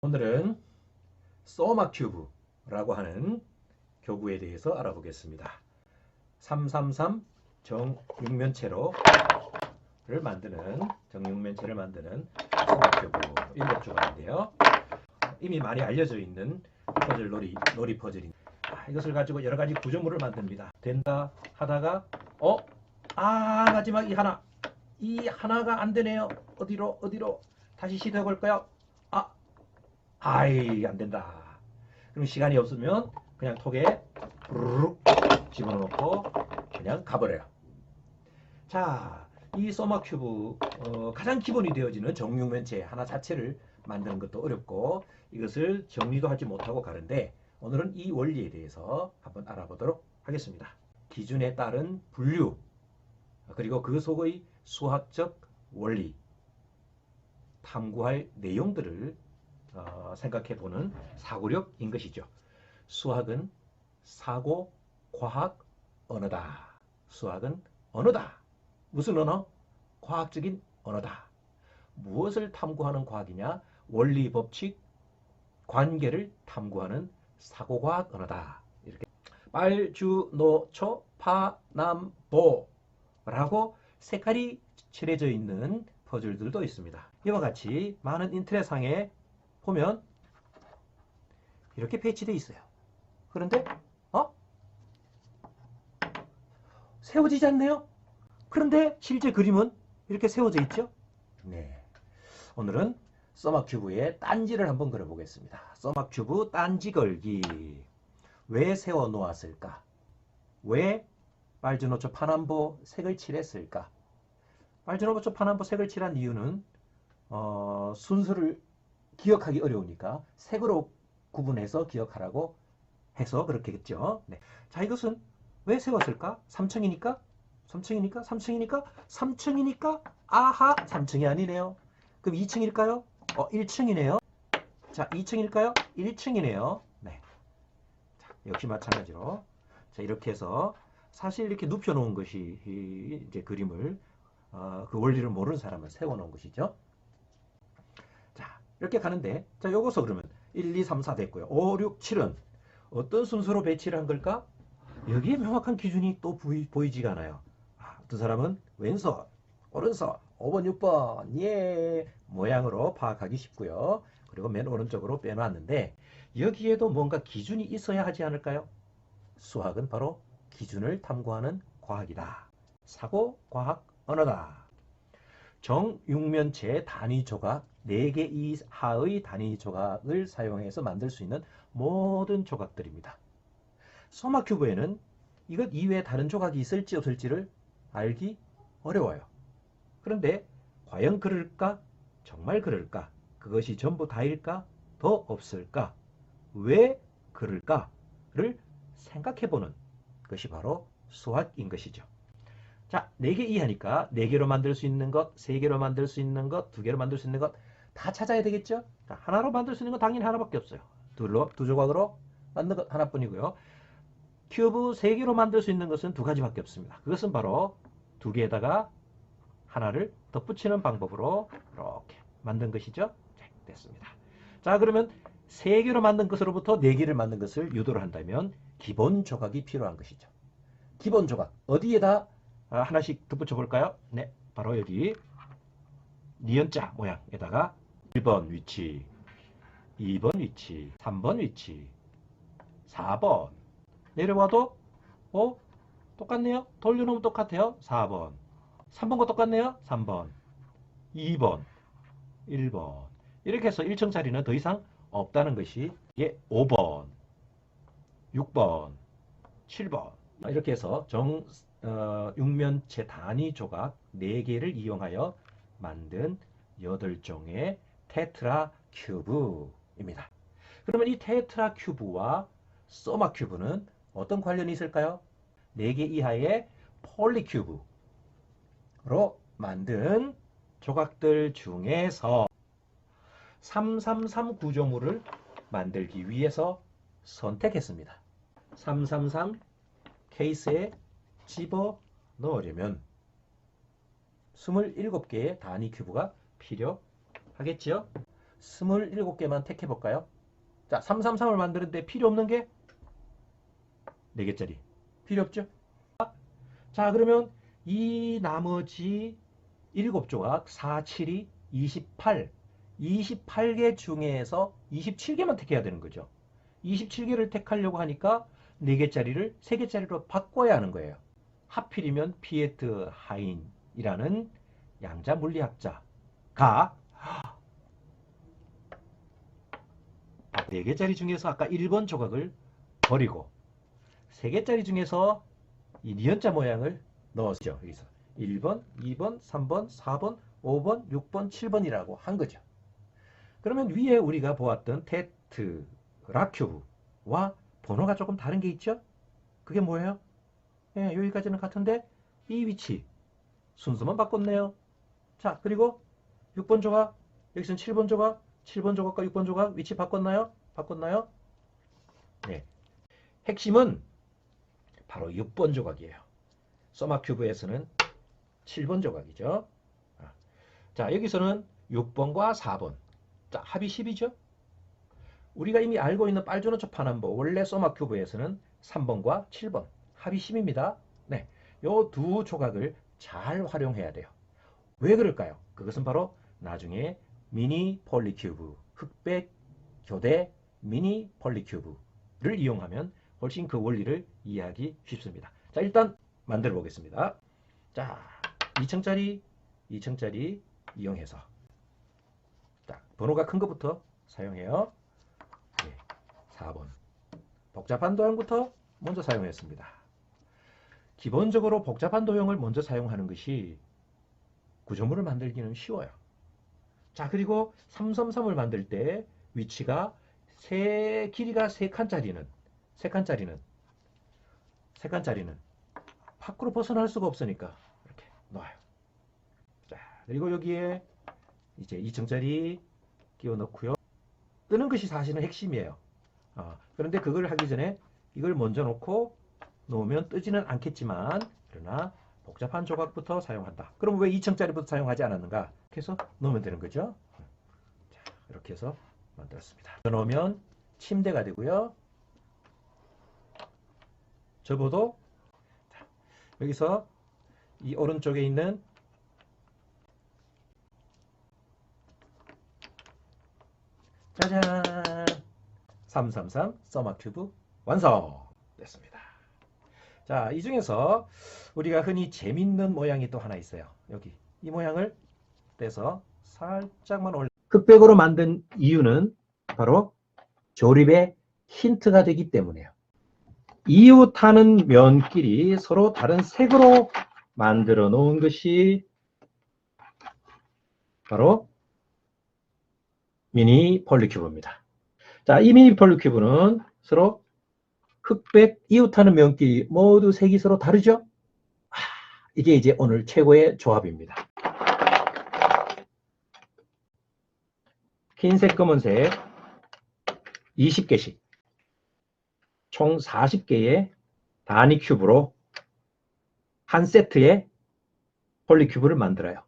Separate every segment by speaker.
Speaker 1: 오늘은 소마 큐브라고 하는 교구에 대해서 알아보겠습니다. 333 정육면체를 만드는 소마 큐브 7조각인데요. 이미 많이 알려져 있는 퍼즐 놀이 퍼즐입니다. 이것을 가지고 여러 가지 구조물을 만듭니다. 된다 하다가 마지막 이 하나가 안 되네요. 어디로 다시 시도해 볼까요? 안 된다. 그럼 시간이 없으면 그냥 톡에 부르륵 집어넣고 그냥 가버려요. 자, 이 소마 큐브 가장 기본이 되어지는 정육면체 하나 자체를 만드는 것도 어렵고 이것을 정리도 하지 못하고 가는데 오늘은 이 원리에 대해서 한번 알아보도록 하겠습니다. 기준에 따른 분류 그리고 그 속의 수학적 원리 탐구할 내용들을 생각해보는 사고력인 것이죠. 수학은 사고, 과학, 언어다. 수학은 언어다. 무슨 언어? 과학적인 언어다. 무엇을 탐구하는 과학이냐? 원리, 법칙, 관계를 탐구하는 사고과학 언어다. 이렇게 빨주노초 파남보라고 색깔이 칠해져 있는 퍼즐들도 있습니다. 이와 같이 많은 인터넷상에 보면 이렇게 배치되어 있어요. 그런데 세워지지 않네요. 그런데 실제 그림은 이렇게 세워져 있죠. 네, 오늘은 소마 큐브의 딴지를 한번 그려보겠습니다. 소마 큐브 딴지 걸기. 왜 세워 놓았을까? 왜 빨주노초 파남보 색을 칠했을까? 빨주노초 파남보 색을 칠한 이유는 순서를 기억하기 어려우니까 색으로 구분해서 기억하라고 해서 그렇겠죠. 네. 자, 이것은 왜 세웠을까? 3층이니까? 3층이니까? 3층이니까? 3층이니까? 아하! 3층이 아니네요. 그럼 2층일까요? 1층이네요. 자, 2층일까요? 1층이네요. 네. 자, 역시 마찬가지로. 자, 이렇게 해서 사실 이렇게 눕혀놓은 것이 이제 그림을 그 원리를 모르는 사람은 세워놓은 것이죠. 이렇게 가는데 자, 요거서 그러면 1, 2, 3, 4 됐고요. 5, 6, 7은 어떤 순서로 배치를 한 걸까? 여기에 명확한 기준이 또 보이지가 않아요. 두 사람은 왼손, 오른손, 5번, 6번 예 모양으로 파악하기 쉽고요. 그리고 맨 오른쪽으로 빼놨는데 여기에도 뭔가 기준이 있어야 하지 않을까요? 수학은 바로 기준을 탐구하는 과학이다. 사고, 과학, 언어다. 정육면체 단위 조각 4개 이하의 단위 조각을 사용해서 만들 수 있는 모든 조각들입니다. 소마 큐브에는 이것 이외에 다른 조각이 있을지 없을지를 알기 어려워요. 그런데 과연 그럴까? 정말 그럴까? 그것이 전부 다일까? 더 없을까? 왜 그럴까를 생각해보는 것이 바로 수학인 것이죠. 자, 4개 이하니까 4개로 만들 수 있는 것, 3개로 만들 수 있는 것, 2개로 만들 수 있는 것 다 찾아야 되겠죠? 자, 하나로 만들 수 있는 건 당연히 하나밖에 없어요. 두 조각으로 만든 것 하나뿐이고요. 큐브 3개로 만들 수 있는 것은 2가지밖에 없습니다. 그것은 바로 2개에다가 하나를 덧붙이는 방법으로 이렇게 만든 것이죠. 네, 됐습니다. 자, 그러면 3개로 만든 것으로부터 4개를 만든 것을 유도를 한다면 기본 조각이 필요한 것이죠. 기본 조각 어디에다 하나씩 덧붙여 볼까요? 네, 바로 여기 니은자 모양에다가 1번 위치, 2번 위치, 3번 위치, 4번 내려와도 똑같네요. 돌려놓으면 똑같아요. 4번 3번과 똑같네요. 3번 2번 1번 이렇게 해서 1층 자리는 더 이상 없다는 것이 5번 6번 7번 이렇게 해서 육면체 단위 조각 4개를 이용하여 만든 8종의 테트라 큐브입니다. 그러면 이 테트라 큐브와 소마 큐브는 어떤 관련이 있을까요? 4개 이하의 폴리큐브로 만든 조각들 중에서 333 구조물을 만들기 위해서 선택했습니다. 333 케이스에 집어 넣으려면 27개의 단위 큐브가 필요하겠죠. 27개만 택해 볼까요? 자, 333을 만드는데 필요 없는 게 4개짜리. 필요 없죠? 자, 그러면 이 나머지 7조각 4, 7이 28. 28개 중에서 27개만 택해야 되는 거죠. 27개를 택하려고 하니까 4개짜리를 3개짜리로 바꿔야 하는 거예요. 하필이면 피에트 하인이라는 양자 물리학자가 4개짜리 중에서 아까 1번 조각을 버리고 3개짜리 중에서 이 니은자 모양을 넣었죠. 여기서 1번, 2번, 3번, 4번, 5번, 6번, 7번이라고 한 거죠. 그러면 위에 우리가 보았던 테트라큐브와 번호가 조금 다른 게 있죠? 그게 뭐예요? 예, 여기까지는 같은데 이 위치 순서만 바꿨네요. 자, 그리고 6번 조각, 여기서는 7번 조각, 7번 조각과 6번 조각 위치 바꿨나요? 바꿨나요? 네. 핵심은 바로 6번 조각이에요. 소마큐브에서는 7번 조각이죠. 자, 여기서는 6번과 4번. 자, 합이 10이죠? 우리가 이미 알고 있는 빨주노초 파남보 원래 소마큐브에서는 3번과 7번 합이 10입니다. 네, 요 두 조각을 잘 활용해야 돼요. 왜 그럴까요? 그것은 바로 나중에 미니 폴리큐브, 흑백 교대 미니 폴리큐브를 이용하면 훨씬 그 원리를 이해하기 쉽습니다. 자, 일단 만들어 보겠습니다. 자, 2층짜리 이용해서 자, 번호가 큰 것부터 사용해요. 네, 4번. 복잡한 도형부터 먼저 사용했습니다. 기본적으로 복잡한 도형을 먼저 사용하는 것이 구조물을 만들기는 쉬워요. 자, 그리고 333을 만들 때 위치가 길이가 3칸짜리는 밖으로 벗어날 수가 없으니까 이렇게 놓아요. 자, 그리고 여기에 이제 2층짜리 끼워 넣고요. 뜨는 것이 사실은 핵심이에요. 그런데 그걸 하기 전에 이걸 먼저 놓으면 뜨지는 않겠지만 그러나 복잡한 조각부터 사용한다. 그럼 왜 2층짜리부터 사용하지 않았는가? 이렇게 해서 넣으면 되는 거죠. 자, 이렇게 해서 만들었습니다. 넣으면 침대가 되고요. 접어도 여기서 이 오른쪽에 있는 짜잔 333 소마큐브 완성됐습니다. 자, 이 중에서 우리가 흔히 재밌는 모양이 또 하나 있어요. 여기 이 모양을 떼서 살짝만 흑백으로 만든 이유는 바로 조립의 힌트가 되기 때문이에요. 이웃하는 면끼리 서로 다른 색으로 만들어 놓은 것이 바로 미니 폴리큐브입니다. 자, 이 미니 폴리큐브는 서로 흑백 이웃하는 면끼리 모두 색이 서로 다르죠? 이게 이제 오늘 최고의 조합입니다. 흰색, 검은색 20개씩 총 40개의 단위 큐브로 한 세트의 폴리큐브를 만들어요.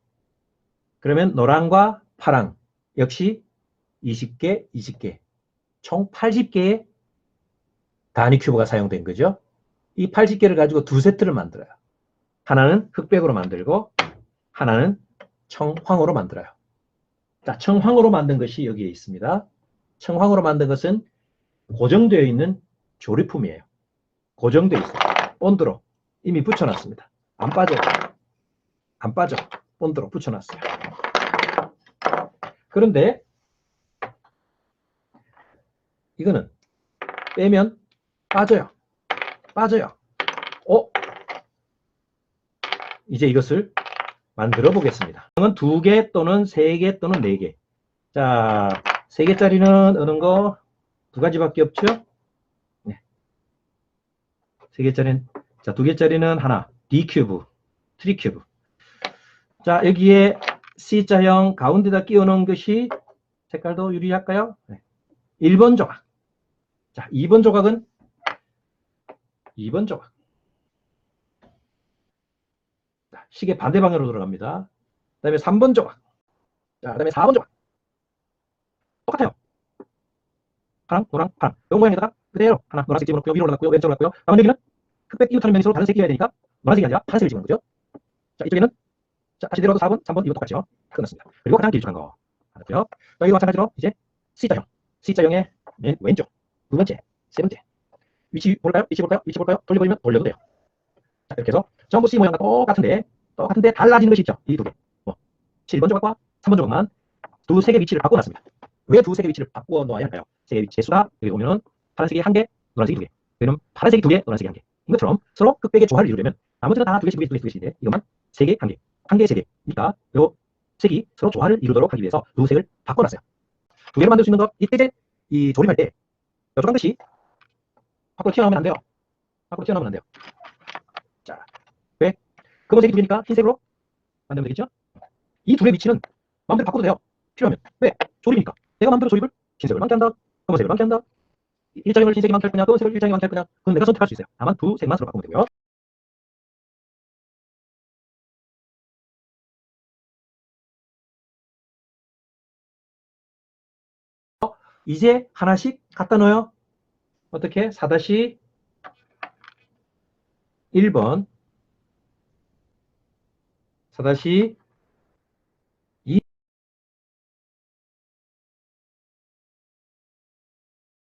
Speaker 1: 그러면 노랑과 파랑 역시 20개, 20개 총 80개의 단위 큐브가 사용된 거죠. 이 80개를 가지고 두 세트를 만들어요. 하나는 흑백으로 만들고 하나는 청황으로 만들어요. 자, 청황으로 만든 것이 여기에 있습니다. 청황으로 만든 것은 고정되어 있는 조립품이에요. 고정되어 있어요. 본드로 이미 붙여놨습니다. 안 빠져. 본드로 붙여놨어요. 그런데 이거는 빼면 빠져요. 이제 이것을 만들어 보겠습니다. 2개 또는 3개 또는 4개. 자, 3개짜리는 어느 거? 2가지밖에 없죠? 네. 3개짜리는, 자, 2개짜리는 하나. D큐브, 트리큐브. 자, 여기에 C자형 가운데다 끼워 넣은 것이 색깔도 유리할까요? 네. 1번 조각. 자, 2번 조각은 2번 조각. 자, 시계 반대 방향으로 돌아갑니다. 그 다음에 3번 조각. 자, 그 다음에 4번 조각. 파랑, 노랑, 파랑. 요 모양에다가 그대로 하나 노란색 집어넣고요. 위로 올라갔고요. 왼쪽으로 올라갔고요. 가운데기는 흑백 이웃하는 면이 서로 다른 색이 해야 되니까 노란색이 아니라 파란색을 집어넣는 거죠. 자, 이쪽에는 자, 다시 내려가도 4번, 3번 이거 똑같죠. 끝났습니다. 그리고 가장 길쭉한 거. 알았고요. 여기도 마찬가지로 이제 C자형. C자형의 맨 왼쪽. 두 번째, 세 번째. 위치 볼까요? 위치 볼까요? 위치 볼까요? 돌려버리면 돌려도 돼요. 자, 이렇게 해서 전부 C 모양과 똑같은데 달라지는 것이 있죠. 이 두 개. 7번 조각과 3번 조각만 두세 개 위치를 바꿔놨습니다. 왜 두세 개 위치를 바꿔 놓아야 할까요? 세 개 위치 개수가 여기 보면은 파란색이 한 개, 노란색이 두 개. 여기는 파란색이 두 개, 노란색이 한 개. 이것처럼 서로 흑백의 조화를 이루려면 나머지는 다 두 개씩, 두 개씩, 두 개씩, 두 개씩인데 이것만 세 개, 한 개. 한 개, 세 개. 그러니까 요 색이 서로 조화를 이루도록 하기 위해서 두 색을 바꿔놨어요. 두 개로 만들 수 있는 것, 이때 이 조립할 때 요조한 것이 밖으로 튀어나오면 안 돼요. 밖으로 튀어나오면 안 돼요. 자, 왜? 검은색이 두 개니까 흰색으로 만들면 되겠죠? 이 둘의 위치는 마음대로 바꿔도 돼요. 필요하면. 왜? 조립이니까. 내가 마음대로 조립을 흰색을 많게 한다. 검은색을 많게 한다. 일장형을 흰색이 많게 할 거냐, 검은색을 일장형이 많게 할 거냐. 그건 내가 선택할 수 있어요. 다만 두 색만 서로 바꾸면 되고요. 이제 하나씩 갖다 넣어요. 어떻게? 4-1번 4-2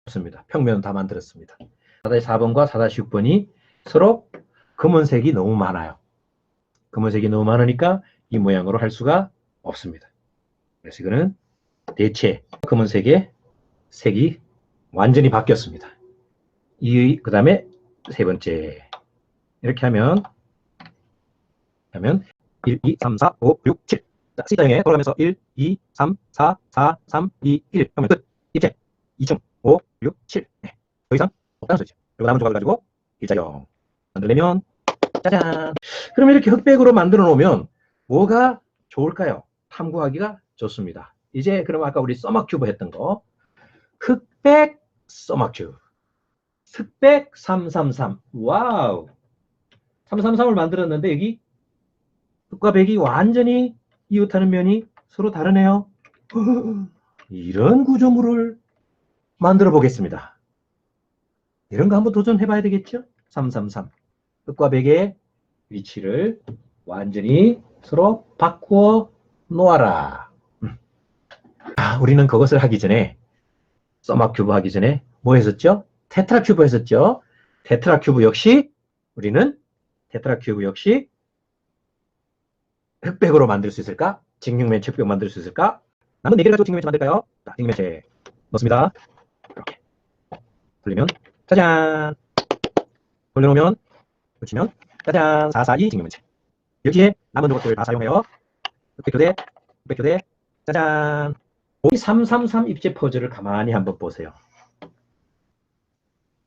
Speaker 1: 습니다. 평면 다 만들었습니다. 4-4번과 4-6번이 서로 검은색이 너무 많아요. 검은색이 너무 많으니까 이 모양으로 할 수가 없습니다. 그래서 이거는 대체 검은색의 색이 완전히 바뀌었습니다. 그 다음에 세 번째 이렇게 하면 1, 2, 3, 4, 5, 6, 7 자, C자형에 돌아가면서 1, 2, 3, 4, 4, 3, 2, 1 그러면 끝. 입체 2층 5, 6, 7 네. 더 이상 없다는 소리죠. 그리고 남은 조각을 가지고 일자형 만들려면 짜잔. 그럼 이렇게 흑백으로 만들어 놓으면 뭐가 좋을까요? 탐구하기가 좋습니다. 이제 그럼 아까 우리 써마큐브 했던 거 흑백 써마큐브 흑백 333 와우 333을 만들었는데 여기 흑과 백이 완전히 이웃하는 면이 서로 다르네요. 이런 구조물을 만들어 보겠습니다. 이런 거 한번 도전해 봐야 되겠죠? 333 흑과 백의 위치를 완전히 서로 바꾸어 놓아라. 우리는 그것을 하기 전에 써마큐브 하기 전에 뭐 했었죠? 테트라큐브 했었죠? 테트라큐브 역시 우리는 테트라큐브 역시 흑백으로 만들 수 있을까? 직육면체 흑백 만들 수 있을까? 나는 4개를 가지고 직육면체 만들까요? 자, 직육면체 넣습니다. 이렇게 돌리면 짜잔 돌려놓으면 붙이면 짜잔 442 직육면체 여기에 남은 조각들을 다 사용해요. 흑백교대 흑백교대 짜잔 이 333 입체 퍼즐을 가만히 한번 보세요.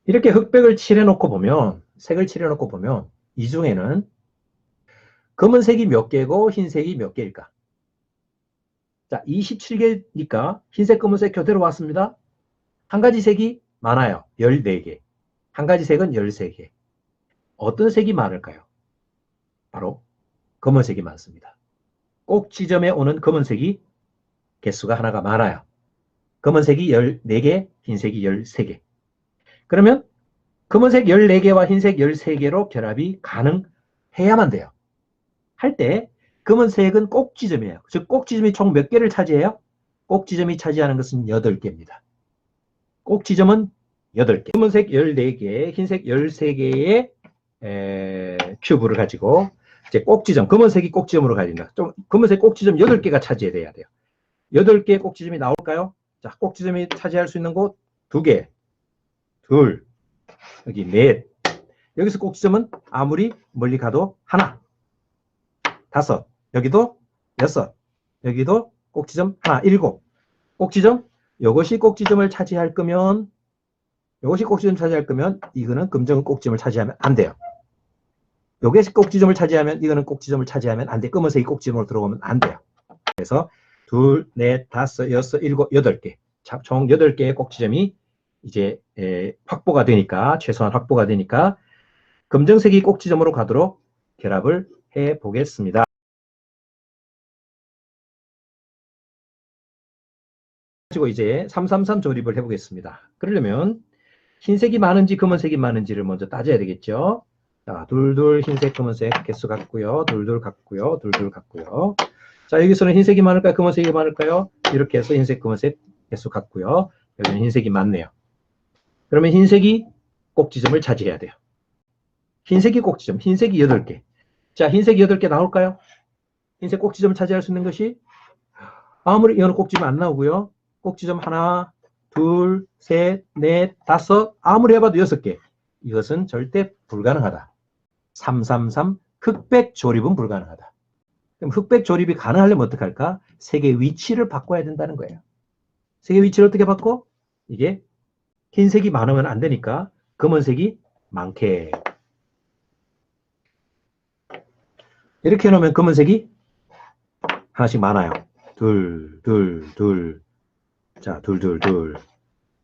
Speaker 1: 이렇게 흑백을 칠해놓고 보면 색을 칠해놓고 보면 이 중에는 검은색이 몇 개고 흰색이 몇 개일까? 자, 27개니까 흰색, 검은색 교대로 왔습니다. 한 가지 색이 많아요. 14개. 한 가지 색은 13개. 어떤 색이 많을까요? 바로 검은색이 많습니다. 꼭 지점에 오는 검은색이 개수가 하나가 많아요. 검은색이 14개, 흰색이 13개. 그러면 검은색 14개와 흰색 13개로 결합이 가능해야만 돼요. 할 때 검은색은 꼭 지점이에요. 즉 꼭 지점이 총 몇 개를 차지해요? 꼭 지점이 차지하는 것은 8개입니다. 꼭 지점은 8개. 검은색 14개, 흰색 13개의 큐브를 가지고 이제 꼭 지점, 검은색이 꼭 지점으로 가진다. 좀 검은색 꼭 지점 8개가 차지해야 돼요. 8개의 꼭 지점이 나올까요? 자, 꼭 지점이 차지할 수 있는 곳 2개, 둘, 여기 넷. 여기서 꼭 지점은 아무리 멀리 가도 하나. 5, 여기도 6, 여기도 꼭지점 하나, 7. 꼭지점, 이것이 꼭지점을 차지할 거면, 이거는 검정은 꼭지점을 차지하면 안 돼요. 요게 꼭지점을 차지하면, 이거는 꼭지점을 차지하면 안 돼. 검은색이 꼭지점으로 들어오면 안 돼요. 그래서 2, 4, 5, 6, 7, 8개. 총 8개의 꼭지점이 이제 확보가 되니까, 최소한 확보가 되니까, 검정색이 꼭지점으로 가도록 결합을 해 보겠습니다. 가지고 이제 333 조립을 해보겠습니다. 그러려면 흰색이 많은지 검은색이 많은지를 먼저 따져야 되겠죠. 자, 둘둘 흰색 검은색 개수 같고요. 둘둘 같고요. 둘둘 같고요. 자, 여기서는 흰색이 많을까요? 검은색이 많을까요? 이렇게 해서 흰색 검은색 개수 같고요. 여기는 흰색이 많네요. 그러면 흰색이 꼭지점을 차지해야 돼요. 흰색이 꼭지점, 흰색이 8개. 자, 흰색이 8개 나올까요? 흰색 꼭지점을 차지할 수 있는 것이 아무리 이거는 꼭지점 안 나오고요. 꼭지점 하나, 둘, 셋, 넷, 다섯, 아무리 해봐도 6개. 이것은 절대 불가능하다. 333 흑백 조립은 불가능하다. 그럼 흑백 조립이 가능하려면 어떻게 할까? 색의 위치를 바꿔야 된다는 거예요. 색의 위치를 어떻게 바꿔? 이게 흰색이 많으면 안 되니까 검은색이 많게. 이렇게 해놓으면 검은색이 하나씩 많아요. 둘, 둘, 둘. 자, 둘, 둘, 둘.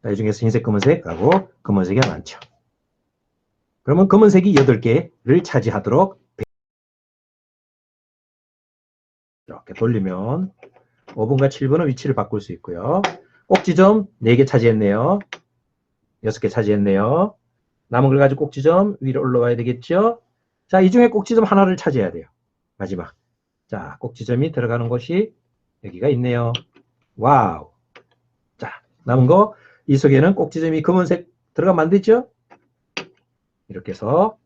Speaker 1: 자, 이 중에서 흰색, 검은색하고 검은색이 많죠. 그러면 검은색이 8개를 차지하도록 이렇게 돌리면 5번과 7번은 위치를 바꿀 수 있고요. 꼭지점 4개 차지했네요. 6개 차지했네요. 남은 걸 가지고 꼭지점 위로 올라와야 되겠죠. 자, 이 중에 꼭지점 하나를 차지해야 돼요. 마지막. 자, 꼭지점이 들어가는 곳이 여기가 있네요. 와우. 자, 남은 거 이 속에는 꼭지점이 검은색 들어가면 안 되죠? 이렇게 해서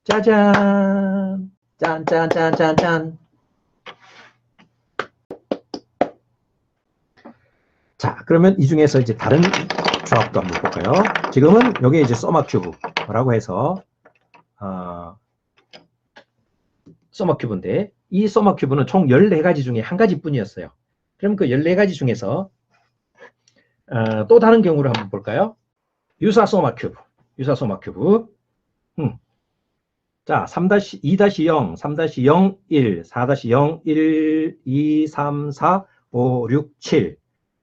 Speaker 1: 짜잔! 짠짠짠짠짠! 자, 그러면 이 중에서 이제 다른 조합도 한번 볼까요? 지금은 여기 이제 소마 큐브라고 해서 소마 큐브인데 이 소마 큐브는 총 14가지 중에 한 가지 뿐이었어요. 그럼 그 14가지 중에서 또 다른 경우를 한번 볼까요? 유사 소마 큐브. 유사 소마 큐브. 자, 3-2-0, 3-0, 1, 4-0, 1, 2, 3, 4, 5, 6, 7.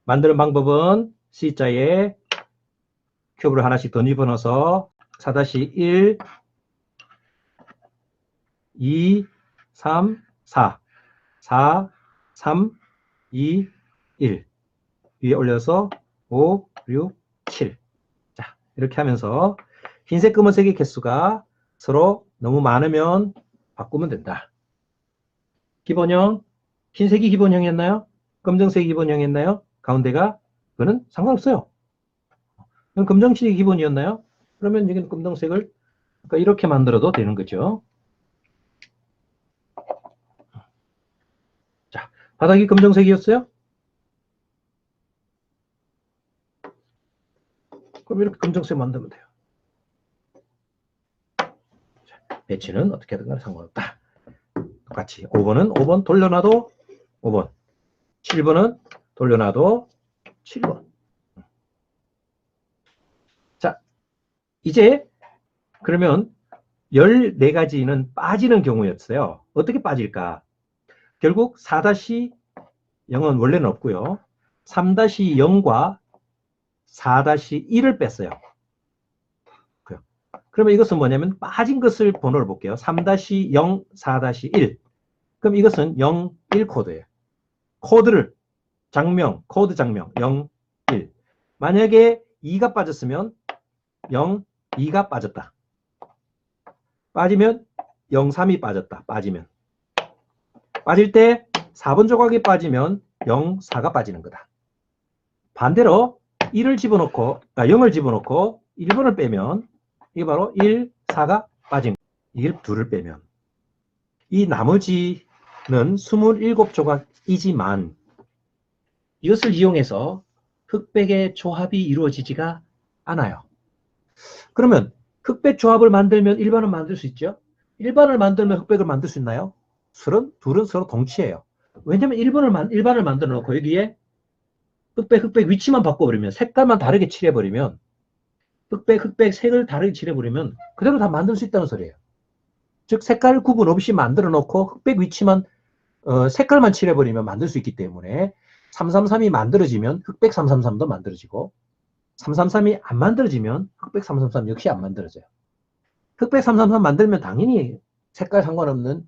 Speaker 1: 만드는 방법은 C자에 큐브를 하나씩 더 집어넣어서 4-1, 2, 3, 4, 4, 3, 2, 1 위에 올려서 5, 6, 7. 자, 이렇게 하면서 흰색, 검은색의 개수가 서로 너무 많으면 바꾸면 된다. 기본형, 흰색이 기본형이었나요? 검정색이 기본형이었나요? 가운데가? 그거는 상관없어요. 그럼 검정색이 기본이었나요? 그러면 여기는 검정색을 이렇게 만들어도 되는 거죠. 자, 바닥이 검정색이었어요? 그럼 이렇게 검정색 만들면 돼요. 자, 배치는 어떻게든 간에 상관없다. 똑같이 5번은 5번 돌려놔도 5번, 7번은 돌려놔도 7번. 자, 이제 그러면 14가지는 빠지는 경우였어요. 어떻게 빠질까? 결국 4-0은 원래는 없고요. 3-0과 4-1을 뺐어요. 그러면 이것은 뭐냐면 빠진 것을 번호를 볼게요. 3-0, 4-1. 그럼 이것은 0, 1 코드예요. 코드를 장명, 코드 장명 0, 1. 만약에 2가 빠졌으면 0, 2가 빠졌다. 빠지면 0, 3이 빠졌다. 빠지면. 빠질 때 4번 조각이 빠지면 0, 4가 빠지는 거다. 반대로 1을 집어넣고, 0을 집어넣고 1번을 빼면 이게 바로 1, 4가 빠진 거예요. 이게 2를 빼면. 이 나머지는 27조각이지만 이것을 이용해서 흑백의 조합이 이루어지지가 않아요. 그러면 흑백 조합을 만들면 일반을 만들 수 있죠? 일반을 만들면 흑백을 만들 수 있나요? 둘은 서로 동치예요. 왜냐면 일반을 만들어 놓고 여기에 흑백 위치만 바꿔버리면 색깔만 다르게 칠해버리면 흑백 색을 다르게 칠해버리면 그대로 다 만들 수 있다는 소리예요. 즉 색깔 구분 없이 만들어 놓고 흑백 위치만 색깔만 칠해버리면 만들 수 있기 때문에 333이 만들어지면 흑백 333도 만들어지고 333이 안 만들어지면 흑백 333 역시 안 만들어져요. 흑백 333 만들면 당연히 색깔 상관없는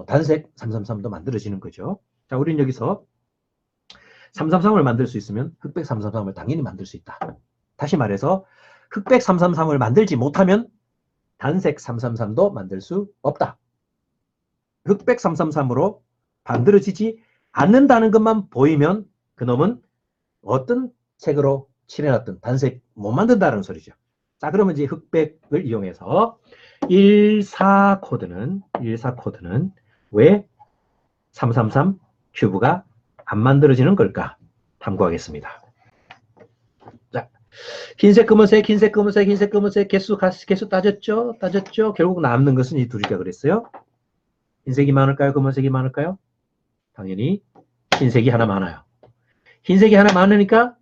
Speaker 1: 단색 333도 만들어지는 거죠. 자, 우리는 여기서 333을 만들 수 있으면 흑백 333을 당연히 만들 수 있다. 다시 말해서 흑백 333을 만들지 못하면 단색 333도 만들 수 없다. 흑백 333으로 만들어지지 않는다는 것만 보이면 그놈은 어떤 색으로 칠해놨든 단색 못 만든다는 소리죠. 자, 그러면 이제 흑백을 이용해서 14 코드는 왜 333 큐브가 안 만들어지는 걸까? 탐구하겠습니다. 자, 흰색, 검은색, 흰색, 검은색, 흰색, 검은색 개수 따졌죠? 결국 남는 것은 이 둘이라 그랬어요. 흰색이 많을까요? 검은색이 많을까요? 당연히 흰색이 하나 많아요. 흰색이 하나 많으니까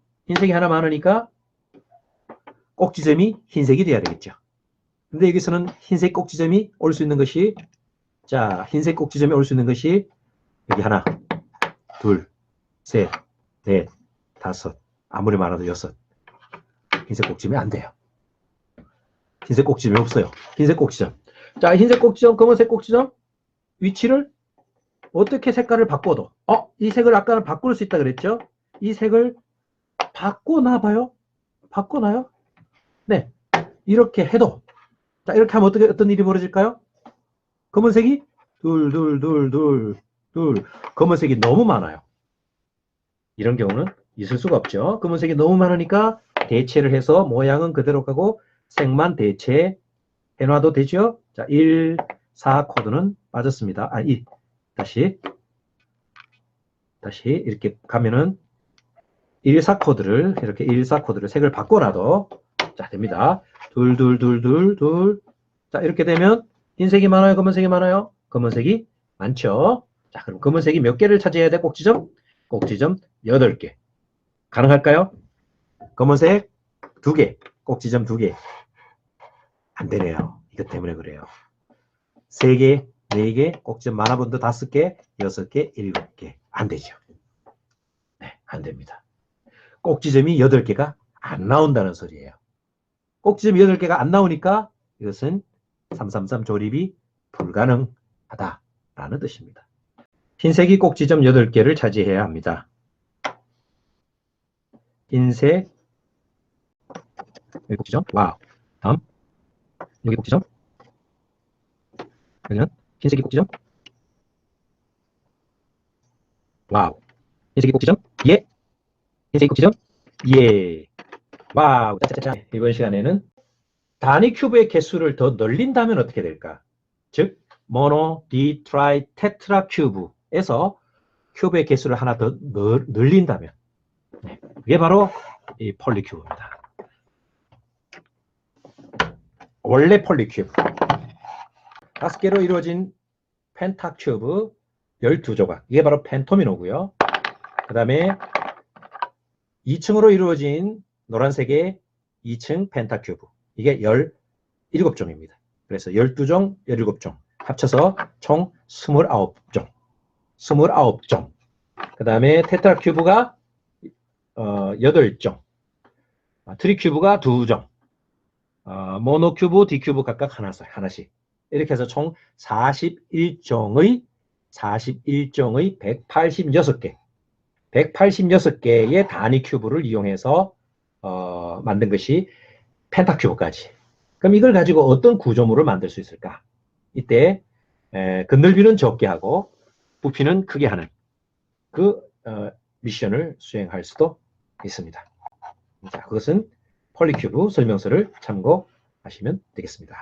Speaker 1: 꼭지점이 흰색이 돼야 되겠죠. 근데 여기서는 흰색 꼭지점이 올 수 있는 것이, 자, 흰색 꼭지점이 올 수 있는 것이 여기 하나, 둘, 셋, 넷, 다섯, 아무리 많아도 여섯. 흰색 꼭지점이 안 돼요. 흰색 꼭지점이 없어요. 흰색 꼭지점. 자, 흰색 꼭지점, 검은색 꼭지점 위치를 어떻게 색깔을 바꿔도, 이 색을 아까는 바꿀 수 있다 그랬죠? 이 색을 바꿔놔봐요. 바꿔놔요. 네, 이렇게 해도, 자, 이렇게 하면 어떤 일이 벌어질까요? 검은색이 둘, 검은색이 너무 많아요. 이런 경우는 있을 수가 없죠. 검은색이 너무 많으니까 대체를 해서 모양은 그대로 가고 색만 대체해 놔도 되죠. 자, 1, 4 코드는 빠졌습니다. 다시 이렇게 가면은 1, 4 코드를 이렇게 1, 4 코드를 색을 바꿔놔도 자, 됩니다. 둘. 자, 이렇게 되면 흰색이 많아요, 검은색이 많아요? 검은색이 많죠. 자, 그럼 검은색이 몇 개를 차지해야 돼? 꼭지점 8개. 가능할까요? 검은색 2개, 꼭지점 2개. 안 되네요. 이것 때문에 그래요. 3개, 4개, 꼭지점 많아본도 5개, 6개, 7개. 안 되죠. 네, 안 됩니다. 꼭지점이 8개가 안 나온다는 소리예요. 꼭지점 8개가 안 나오니까 이것은 333 조립이 불가능하다라는 뜻입니다. 흰색이 꼭지점 8개를 차지해야 합니다. 흰색 여기 꼭지점, 와우. 다음 여기 꼭지점, 그러면 흰색이 꼭지점, 와우. 흰색이 꼭지점, 예. 흰색이 꼭지점, 예. 와우. 짜짜짜. 이번 시간에는 단위 큐브의 개수를 더 늘린다면 어떻게 될까? 즉 모노, 디, 트라이, 테트라 큐브에서 큐브의 개수를 하나 더 늘린다면, 네, 이게 바로 이 폴리큐브입니다. 원래 폴리큐브 5개로 이루어진 펜타큐브 12조각, 이게 바로 펜토미노고요. 그 다음에 2층으로 이루어진 노란색의 2층 펜타큐브, 이게 17종입니다. 그래서 12종, 17종 합쳐서 총 29종. 그 다음에 테트라큐브가 8종, 트리큐브가 2종, 모노큐브, 디큐브 각각 하나씩. 이렇게 해서 총 41종의 186개의 단위 큐브를 이용해서 만든 것이 펜타큐브까지. 그럼 이걸 가지고 어떤 구조물을 만들 수 있을까? 이때 건널비는 적게 하고 부피는 크게 하는 그 미션을 수행할 수도 있습니다. 자, 그것은 폴리큐브 설명서를 참고하시면 되겠습니다.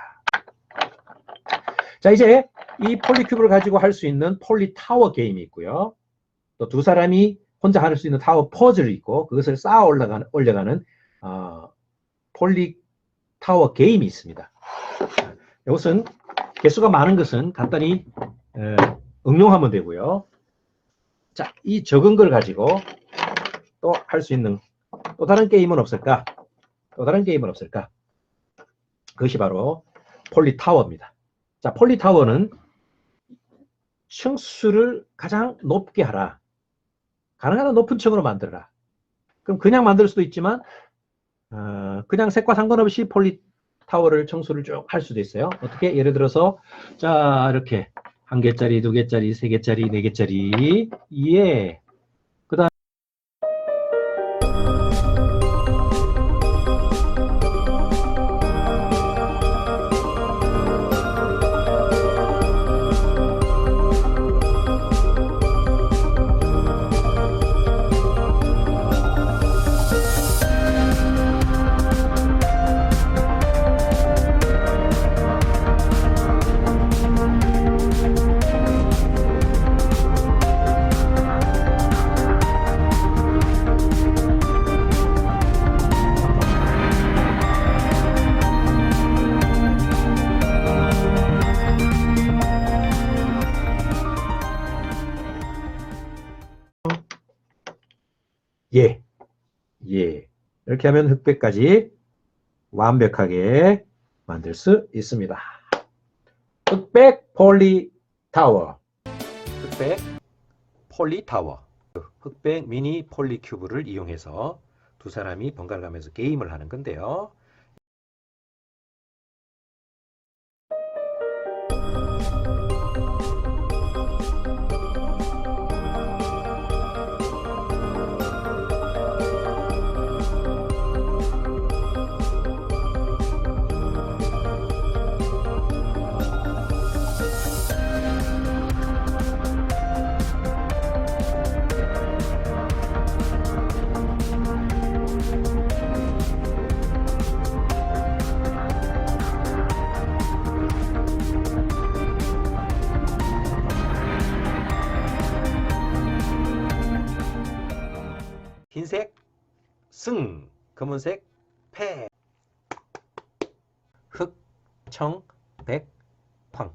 Speaker 1: 자, 이제 이 폴리큐브를 가지고 할 수 있는 폴리타워 게임이 있고요. 또 두 사람이 혼자 할 수 있는 타워 퍼즐이 있고, 그것을 쌓아 올려가는 폴리타워 게임이 있습니다. 이것은 개수가 많은 것은 간단히 응용하면 되고요. 자, 이 적은 걸 가지고 또 할 수 있는 또 다른 게임은 없을까? 그것이 바로 폴리타워입니다. 자, 폴리타워는 층수를 가장 높게 하라. 가능한 한 높은 층으로 만들어라. 그럼 그냥 만들 수도 있지만 그냥 색과 상관없이 폴리타워를 층수를 쭉 할 수도 있어요. 어떻게? 예를 들어서 자, 이렇게 1개짜리, 2개짜리, 3개짜리, 4개짜리, 예. 그 다음 이렇게 하면 흑백까지 완벽하게 만들 수 있습니다. 흑백 폴리 타워. 흑백 폴리 타워. 흑백 미니 폴리 큐브를 이용해서 두 사람이 번갈아 가면서 게임을 하는 건데요. 흰색 승, 검은색 패. 흑, 청, 백, 황.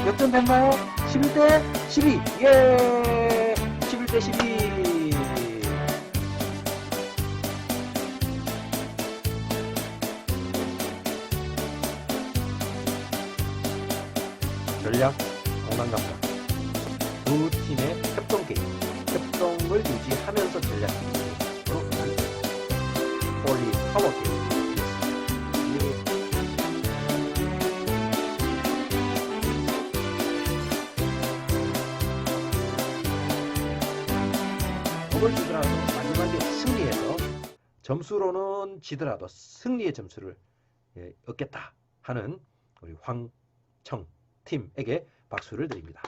Speaker 1: 몇 점 됐나요? 11대 12. 예! 11대 12. 전략 공간감각. 두 팀의 협동 게임. 협동을 유지하면서 전략 게임으로 폴리 타워 게임. 을 주더라도 마지막에 승리해서 점수로는 지더라도 승리의 점수를 얻겠다 하는 우리 황청 팀에게 박수를 드립니다.